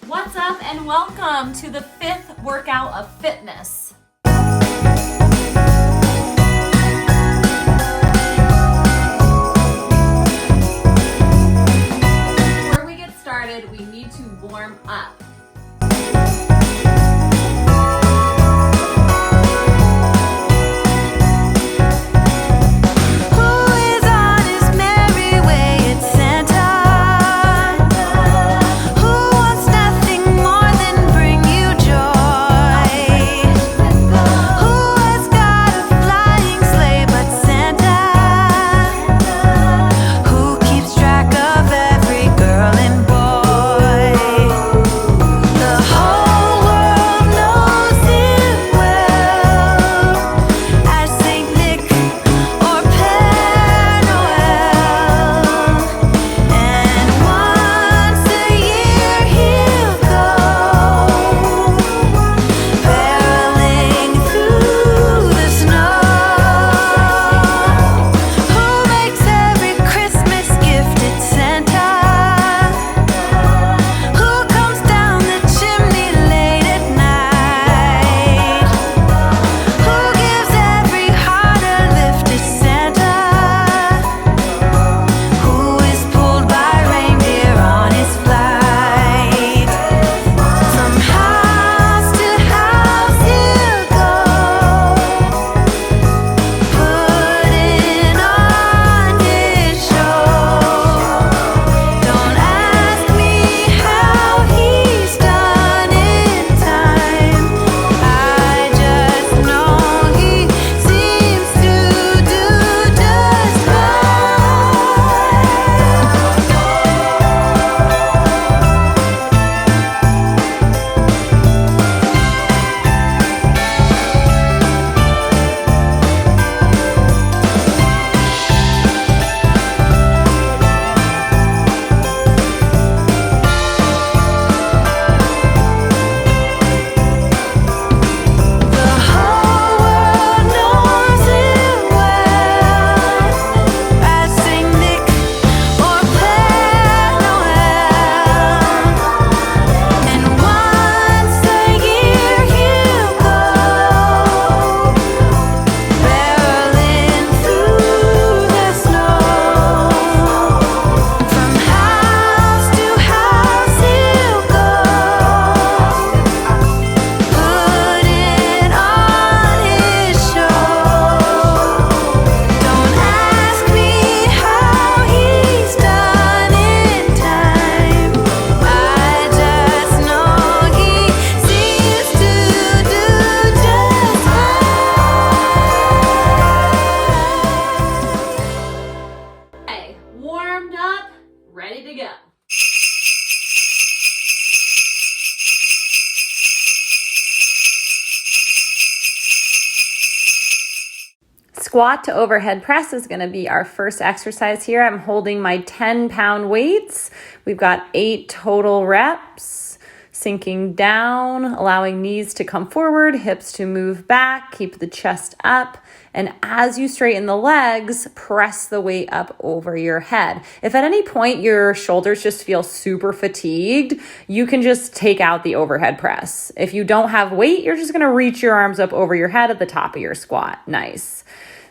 What's up and welcome to the 5th workout of Fitmas. Before we get started, we need to warm up. Warmed up, ready to go. Squat to overhead press is going to be our first exercise here. I'm holding my 10-pound weights. We've got 8 total reps. Sinking down, allowing knees to come forward, hips to move back, keep the chest up. And as you straighten the legs, press the weight up over your head. If at any point your shoulders just feel super fatigued, you can just take out the overhead press. If you don't have weight, you're just gonna reach your arms up over your head at the top of your squat. Nice.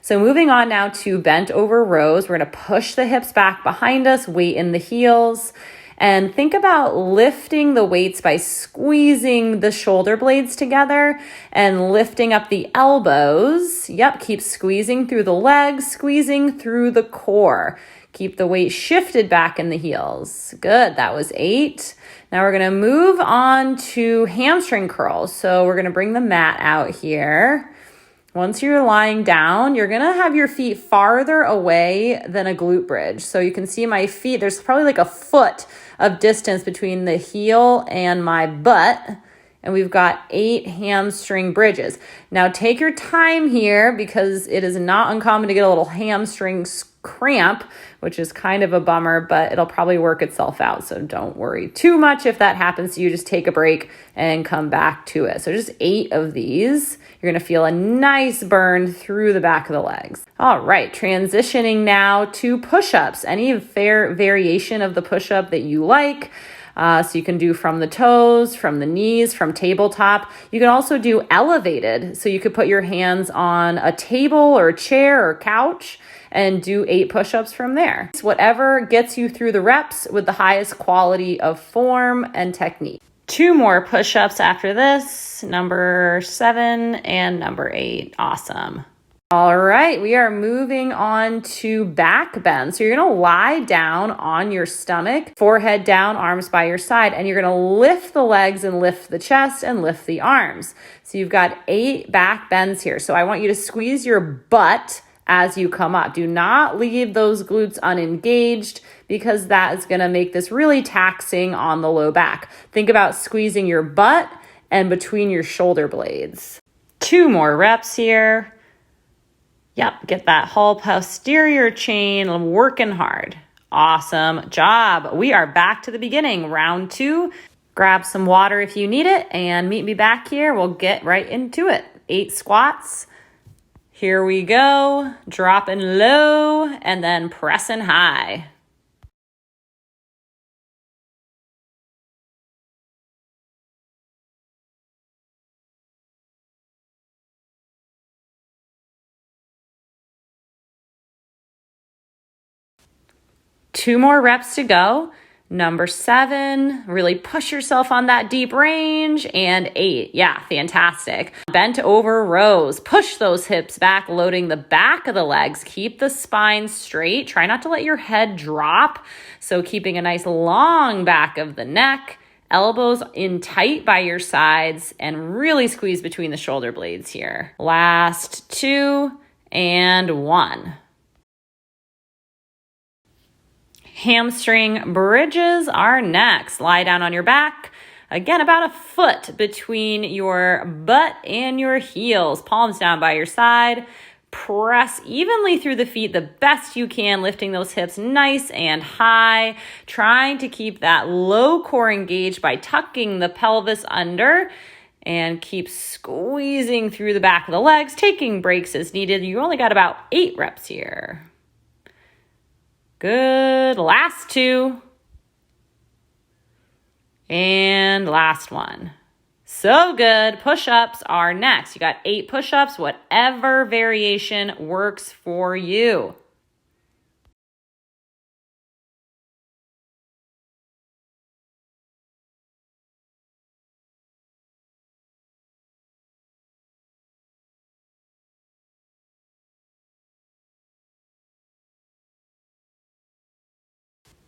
So moving on now to bent over rows, we're gonna push the hips back behind us, weight in the heels. And think about lifting the weights by squeezing the shoulder blades together and lifting up the elbows. Yep, keep squeezing through the legs, squeezing through the core. Keep the weight shifted back in the heels. Good, that was 8. Now we're gonna move on to hamstring curls. So we're gonna bring the mat out here. Once you're lying down, you're gonna have your feet farther away than a glute bridge. So you can see my feet, there's probably like a foot of distance between the heel and my butt. And we've got 8 hamstring bridges. Now take your time here because it is not uncommon to get a little hamstring cramp, which is kind of a bummer, but it'll probably work itself out. So don't worry too much if that happens to you. Just take a break and come back to it. So just 8 of these. You're going to feel a nice burn through the back of the legs. All right, transitioning now to push-ups. Any variation of the push-up that you like. So you can do from the toes, from the knees, from tabletop. You can also do elevated. So you could put your hands on a table or a chair or couch and do 8 push-ups from there. It's whatever gets you through the reps with the highest quality of form and technique. 2 more push-ups after this, number 7 and number 8. Awesome. All right, we are moving on to back bend. So you're gonna lie down on your stomach, forehead down, arms by your side, and you're gonna lift the legs and lift the chest and lift the arms. So you've got 8 back bends here. So I want you to squeeze your butt as you come up. Do not leave those glutes unengaged because that is gonna make this really taxing on the low back. Think about squeezing your butt and between your shoulder blades. 2 more reps here. Yep, get that whole posterior chain working hard. Awesome job. We are back to the beginning, round 2. Grab some water if you need it and meet me back here. We'll get right into it. 8 squats. Here we go. Dropping low and then pressing high. Two more reps to go. Number 7, really push yourself on that deep range. And 8, yeah, fantastic. Bent over rows, push those hips back, loading the back of the legs. Keep the spine straight. Try not to let your head drop. So keeping a nice long back of the neck, elbows in tight by your sides, and really squeeze between the shoulder blades here. Last 2 and 1. Hamstring bridges are next. Lie down on your back. Again, about a foot between your butt and your heels. Palms down by your side. Press evenly through the feet the best you can, lifting those hips nice and high. Trying to keep that low core engaged by tucking the pelvis under. And keep squeezing through the back of the legs, taking breaks as needed. You only got about 8 reps here. Good. Last 2. And last 1. So good. Push-ups are next. You got 8 push-ups, whatever variation works for you.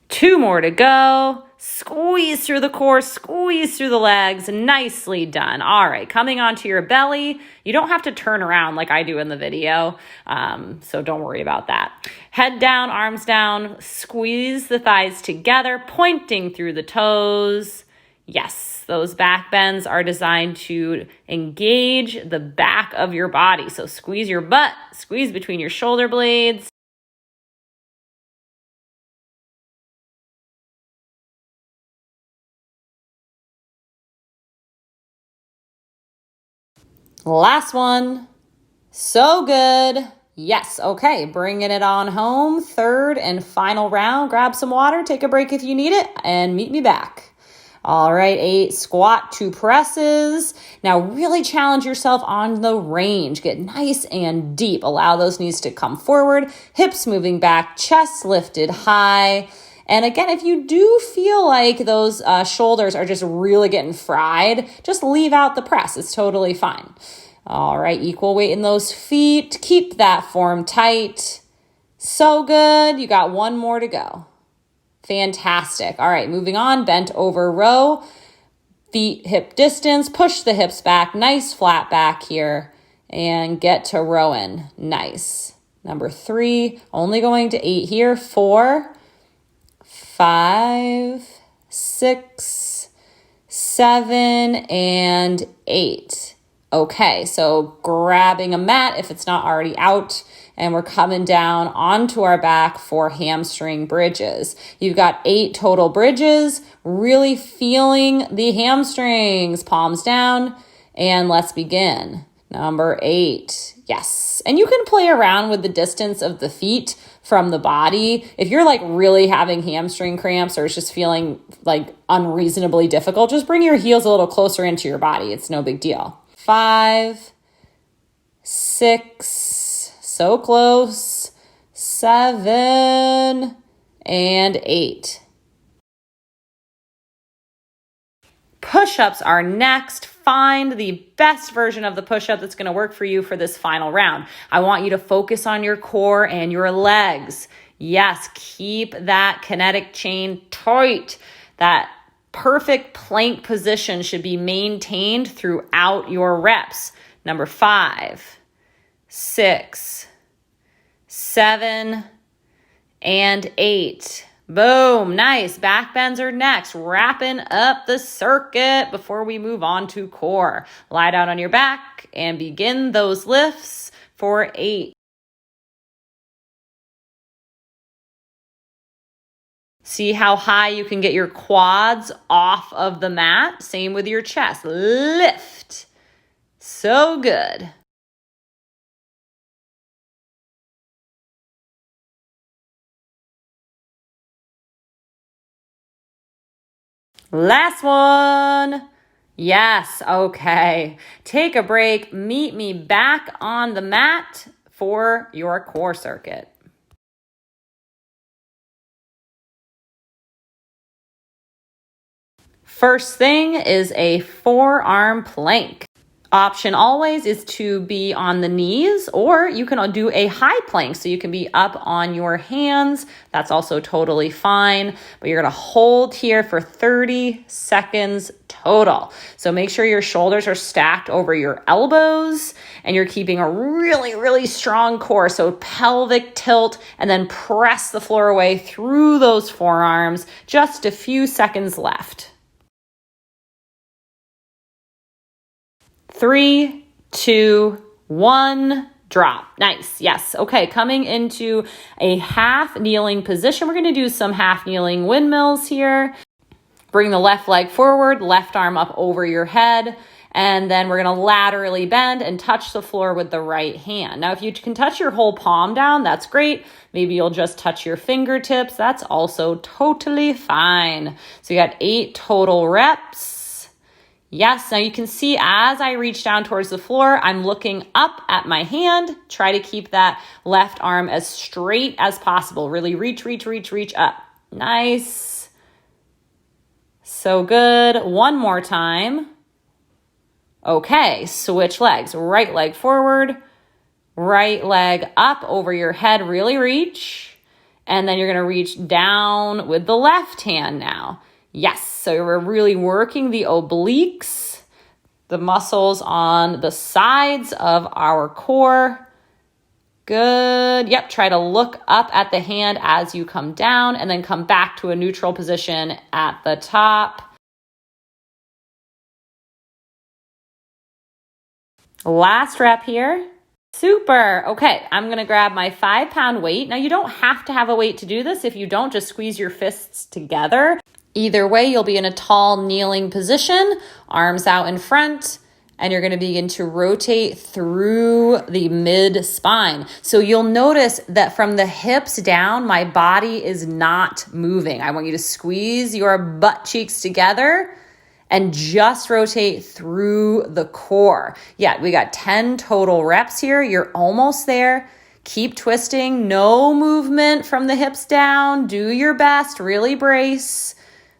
Two more to go. Squeeze through the core, squeeze through the legs. Nicely done. All right, coming onto your belly. You don't have to turn around like I do in the video, so don't worry about that. Head down, arms down. Squeeze the thighs together, pointing through the toes. Yes, those back bends are designed to engage the back of your body. So squeeze your butt, squeeze between your shoulder blades. Last one. So good. Yes. Okay. Bringing it on home. 3rd and final round. Grab some water, take a break if you need it, and meet me back. All right. 8 squat, 2 presses. Now really challenge yourself on the range. Get nice and deep. Allow those knees to come forward, hips moving back, chest lifted high. And again, if you do feel like those shoulders are just really getting fried, just leave out the press. It's totally fine. All right, equal weight in those feet. Keep that form tight. So good. You got 1 more to go. Fantastic. All right, moving on. Bent over row. Feet hip distance. Push the hips back. Nice flat back here. And get to rowing. Nice. Number 3. Only going to 8 here. 4. 5, 6, 7, and 8. Okay, so grabbing a mat if it's not already out, and we're coming down onto our back for hamstring bridges. You've got 8 total bridges, really feeling the hamstrings. Palms down, and let's begin. Number 8, Yes. And you can play around with the distance of the feet from the body. If you're like really having hamstring cramps or it's just feeling like unreasonably difficult, just bring your heels a little closer into your body. It's no big deal. 5, 6, so close, 7, and 8. Push-ups are next. Find the best version of the push-up that's going to work for you for this final round. I want you to focus on your core and your legs. Yes, keep that kinetic chain tight. That perfect plank position should be maintained throughout your reps. Number 5, 6, 7, and 8. Boom, nice. Back bends are next. Wrapping up the circuit before we move on to core. Lie down on your back and begin those lifts for 8. See how high you can get your quads off of the mat? Same with your chest. Lift. So good. Last one. Yes, okay. Take a break. Meet me back on the mat for your core circuit. First thing is a forearm plank. Option always is to be on the knees, or you can do a high plank so you can be up on your hands. That's also totally fine, but you're gonna hold here for 30 seconds total. So make sure your shoulders are stacked over your elbows and you're keeping a really, really strong core. So pelvic tilt and then press the floor away through those forearms. Just a few seconds left. 3, 2, 1, drop. Nice. Yes. Okay. Coming into a half kneeling position. We're going to do some half kneeling windmills here. Bring the left leg forward, left arm up over your head. And then we're going to laterally bend and touch the floor with the right hand. Now, if you can touch your whole palm down, that's great. Maybe you'll just touch your fingertips. That's also totally fine. So you got 8 total reps. Yes, now you can see as I reach down towards the floor, I'm looking up at my hand. Try to keep that left arm as straight as possible. Really reach, reach, reach, reach up. Nice. So good. One more time. Okay, switch legs. Right leg forward, right leg up over your head. Really reach. And then you're going to reach down with the left hand now. Yes, so we're really working the obliques, the muscles on the sides of our core. Good. Yep, try to look up at the hand as you come down and then come back to a neutral position at the top. Last rep here. Super. Okay, I'm going to grab my 5-pound weight. Now, you don't have to have a weight to do this. If you don't, just squeeze your fists together. Either way, you'll be in a tall kneeling position, arms out in front, and you're going to begin to rotate through the mid-spine. So you'll notice that from the hips down, my body is not moving. I want you to squeeze your butt cheeks together and just rotate through the core. Yeah, we got 10 total reps here. You're almost there. Keep twisting. No movement from the hips down. Do your best. Really brace.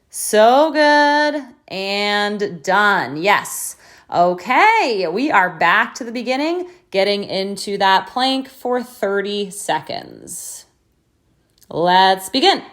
So good. And done. Yes. Okay, we are back to the beginning, getting into that plank for 30 seconds. Let's begin.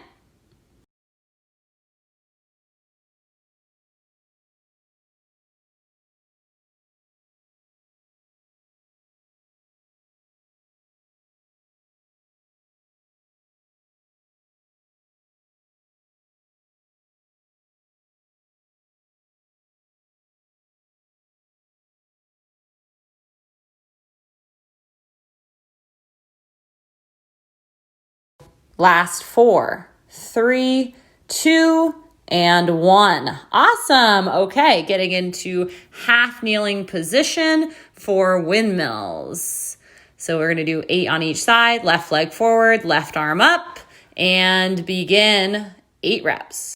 Last 4, 3, 2, and 1. Awesome. Okay, getting into half kneeling position for windmills. So we're going to do 8 on each side, left leg forward, left arm up, and begin 8 reps.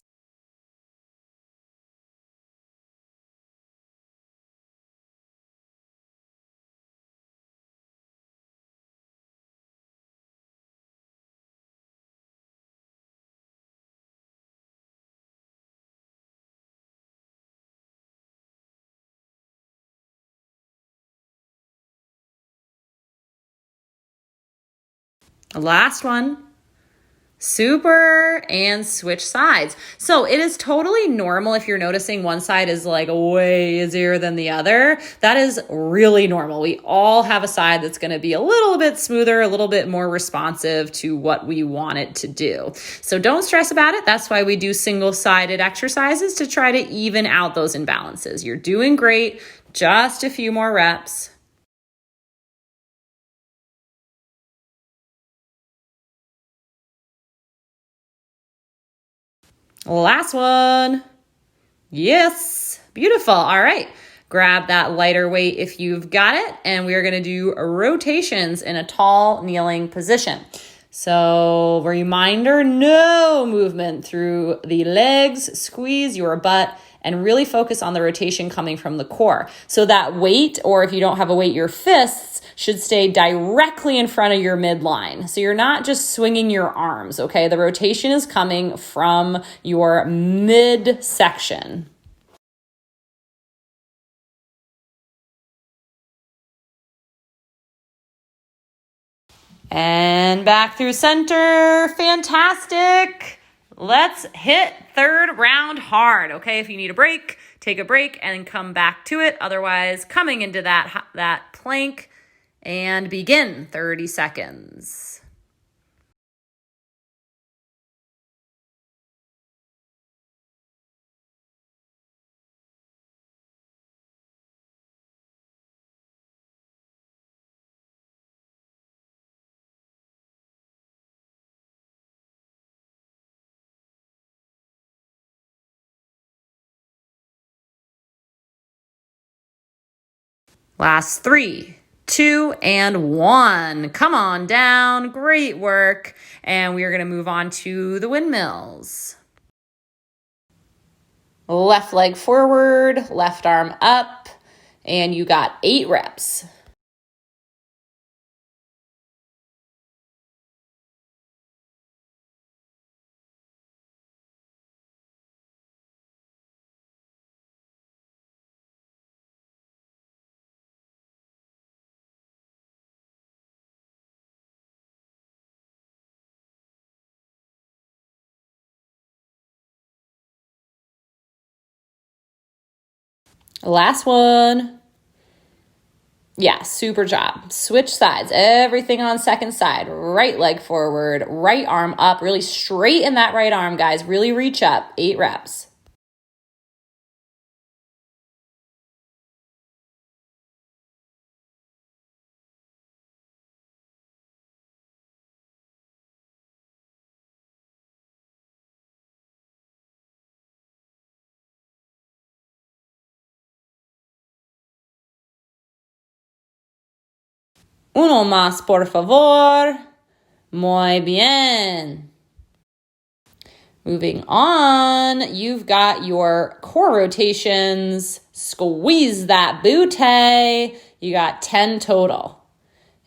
Last one. Super, and switch sides. So it is totally normal if you're noticing one side is like way easier than the other. That is really normal. We all have a side that's going to be a little bit smoother, a little bit more responsive to what we want it to do. So don't stress about it. That's why we do single-sided exercises, to try to even out those imbalances. You're doing great. Just a few more reps. Last one. Yes. Beautiful. All right. Grab that lighter weight if you've got it. And we are going to do rotations in a tall kneeling position. So reminder, no movement through the legs. Squeeze your butt and really focus on the rotation coming from the core. So that weight, or if you don't have a weight, your fists should stay directly in front of your midline. So you're not just swinging your arms, okay? The rotation is coming from your midsection. And back through center. Fantastic. Let's hit third round hard. Okay, if you need a break, take a break and come back to it. Otherwise, coming into that plank and begin 30 seconds. Last 3, 2, and 1. Come on down. Great work. And we are going to move on to the windmills. Left leg forward, left arm up, and you got 8 reps. Last one. Yeah, super job. Switch sides. Everything on second side. Right leg forward, right arm up. Really straighten that right arm, guys. Really reach up. 8 reps. Uno más, por favor. Muy bien. Moving on, you've got your core rotations. Squeeze that booty. You got 10 total.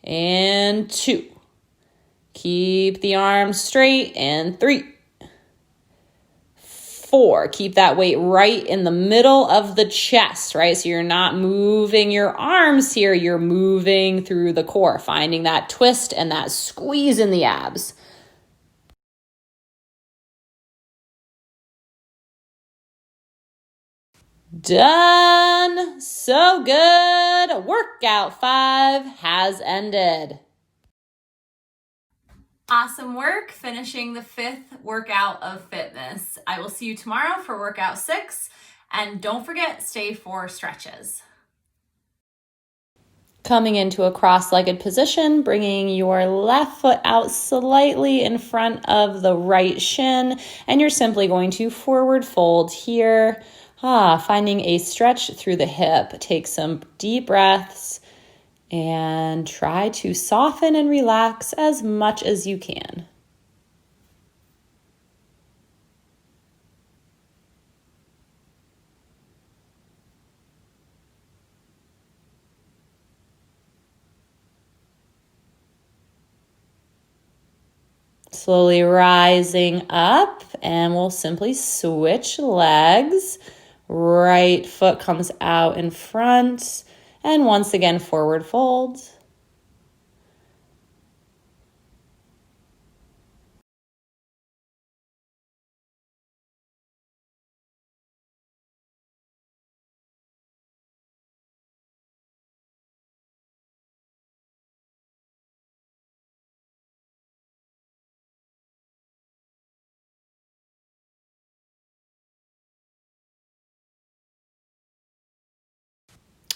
And 2. Keep the arms straight. And 3. 4. Keep that weight right in the middle of the chest, right? So you're not moving your arms here. You're moving through the core, finding that twist and that squeeze in the abs. Done. So good. Workout 5 has ended. Awesome work finishing the 5th workout of Fitmas. I will see you tomorrow for workout 6. And don't forget, stay for stretches. Coming into a cross-legged position, bringing your left foot out slightly in front of the right shin. And you're simply going to forward fold here. Finding a stretch through the hip. Take some deep breaths And try to soften and relax as much as you can. Slowly rising up, and we'll simply switch legs. Right foot comes out in front, and once again, forward fold.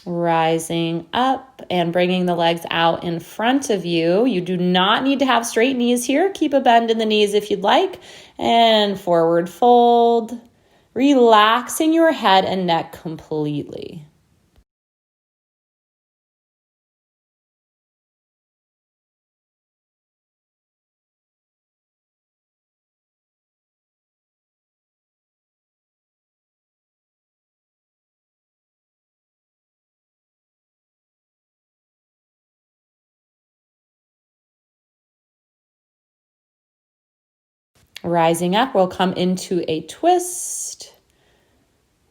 Rising up and bringing the legs out in front of you. You do not need to have straight knees here. Keep a bend in the knees if you'd like. And forward fold, relaxing your head and neck completely. Rising up, we'll come into a twist.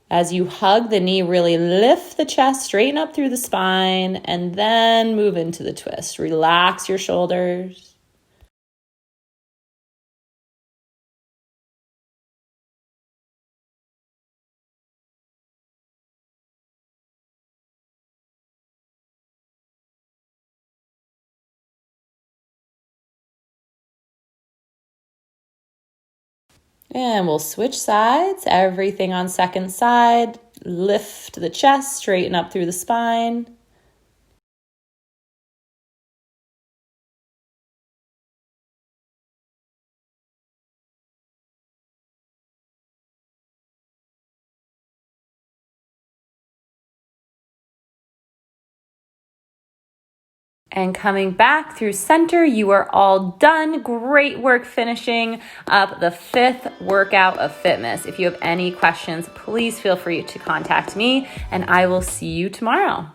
As you hug the knee, really lift the chest, straighten up through the spine, and then move into the twist. Relax your shoulders. And we'll switch sides. Everything on second side. Lift the chest, straighten up through the spine. And coming back through center, you are all done. Great work finishing up the 5th workout of Fitmas. If you have any questions, please feel free to contact me, and I will see you tomorrow.